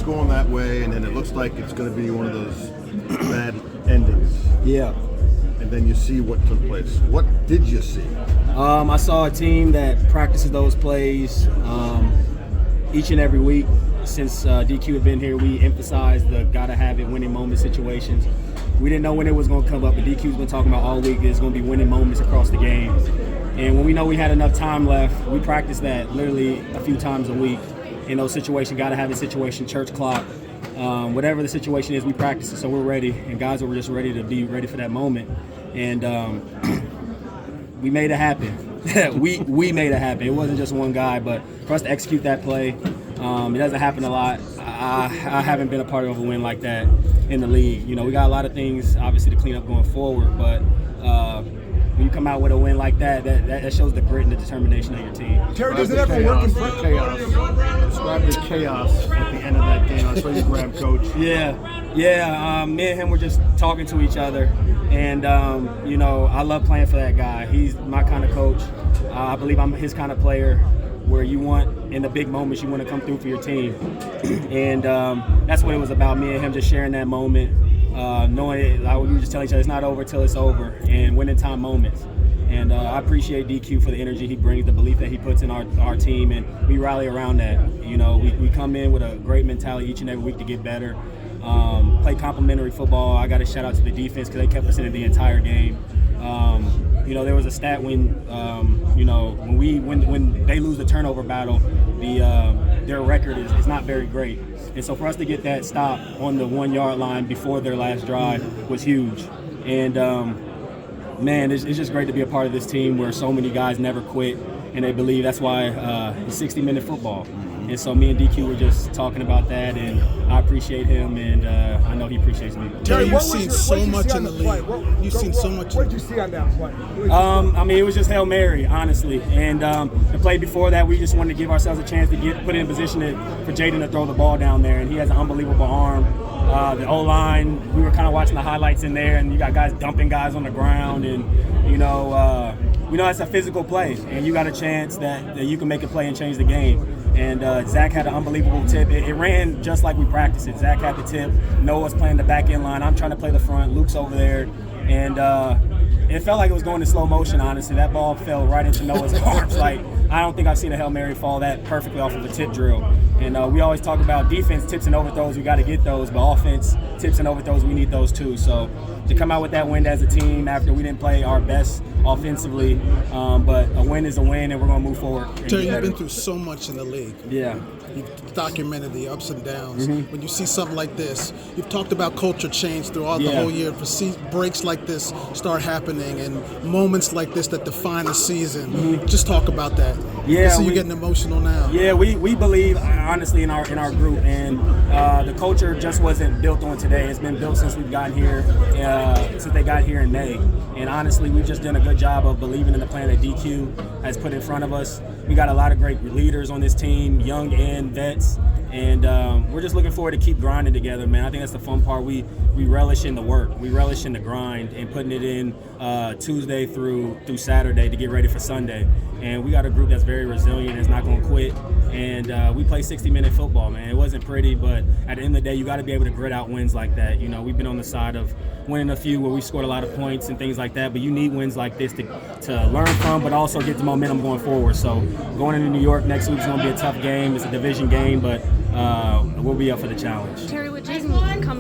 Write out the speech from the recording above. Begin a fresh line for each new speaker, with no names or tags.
going that way, and then it looks like it's going to be one of those bad endings.
Yeah.
And then you see what took place. What did you see?
I saw a team that practices those plays each and every week. Since DQ had been here, we emphasized the gotta have it winning moment situations. We didn't know when it was going to come up, but DQ's been talking about all week there's going to be winning moments across the game. And when we know we had enough time left, we practiced that literally a few times a week. In those situations, gotta have a situation, church clock, whatever the situation is, we practice it, so we're ready. And guys were just ready to be ready for that moment. And we made it happen. we made it happen. It wasn't just one guy, but for us to execute that play, it doesn't happen a lot. I haven't been a part of a win like that in the league. You know, we got a lot of things obviously to clean up going forward, but when you come out with a win like that, that shows the grit and the determination of your team.
Terry, does it ever work in
chaos? Describe the chaos at the end of that game. I saw you grab Coach.
Yeah. Me and him were just talking to each other, and you know, I love playing for that guy. He's my kind of coach. I believe I'm his kind of player, where you want in the big moments you want to come through for your team, and that's what it was about. Me and him just sharing that moment, knowing it, like we were just telling each other, it's not over till it's over, and winning time moments. And I appreciate DQ for the energy he brings, the belief that he puts in our team, and we rally around that. You know, we come in with a great mentality each and every week to get better. Play complimentary football. I got to shout out to the defense because they kept us in it the entire game. You know, there was a stat when you know, when they lose the turnover battle, their record is not very great. And so for us to get that stop on the 1 yard line before their last drive was huge. And man, it's just great to be a part of this team where so many guys never quit, and they believe that's why it's 60-minute football. And so me and DQ were just talking about that, and I appreciate him, and I know he appreciates me.
Terry,
you've seen so much in the league. You've seen so much.
What did you see on that play?
I mean, it was just Hail Mary, honestly. And the play before that, we just wanted to give ourselves a chance to put in position for Jaden to throw the ball down there, and he has an unbelievable arm. The O-line, we were kind of watching the highlights in there, and you got guys dumping guys on the ground, and you know, we know it's a physical play, and you got a chance that you can make a play and change the game. And Zach had an unbelievable tip. It ran just like we practiced it. Zach had the tip. Noah's playing the back end line. I'm trying to play the front. Luke's over there. And it felt like it was going in slow motion, honestly. That ball fell right into Noah's arms. Like, I don't think I've seen a Hail Mary fall that perfectly off of a tip drill. And we always talk about defense, tips and overthrows. We got to get those. But offense, tips and overthrows, we need those too. So to come out with that win as a team after we didn't play our best offensively, but a win is a win, and we're going to move forward.
Terry, you've been through so much in the league.
Yeah.
You've documented the ups and downs.
Mm-hmm.
When you see something like this, you've talked about culture change throughout the whole year. To see breaks like this start happening and moments like this that define a season, just talk about that.
Yeah,
so you're getting emotional now.
Yeah, we believe honestly in our group, and the culture just wasn't built on today. It's been built since we've gotten here, since they got here in May. And honestly, we've just done a good job of believing in the plan that DQ has put in front of us. We got a lot of great leaders on this team, young and vets, and we're just looking forward to keep grinding together, man. I think that's the fun part. We relish in the work. We relish in the grind and putting it in Tuesday through Saturday to get ready for Sunday. And we got a group that's very resilient, that's not going to quit. And we play 60-minute football, man. It wasn't pretty, but at the end of the day, you got to be able to grit out wins like that. You know, we've been on the side of winning a few where we scored a lot of points and things like that, but you need wins like this to learn from, but also get the momentum going forward. So going into New York next week is going to be a tough game. It's a division game, but we'll be up for the challenge.
Terry, would Jason come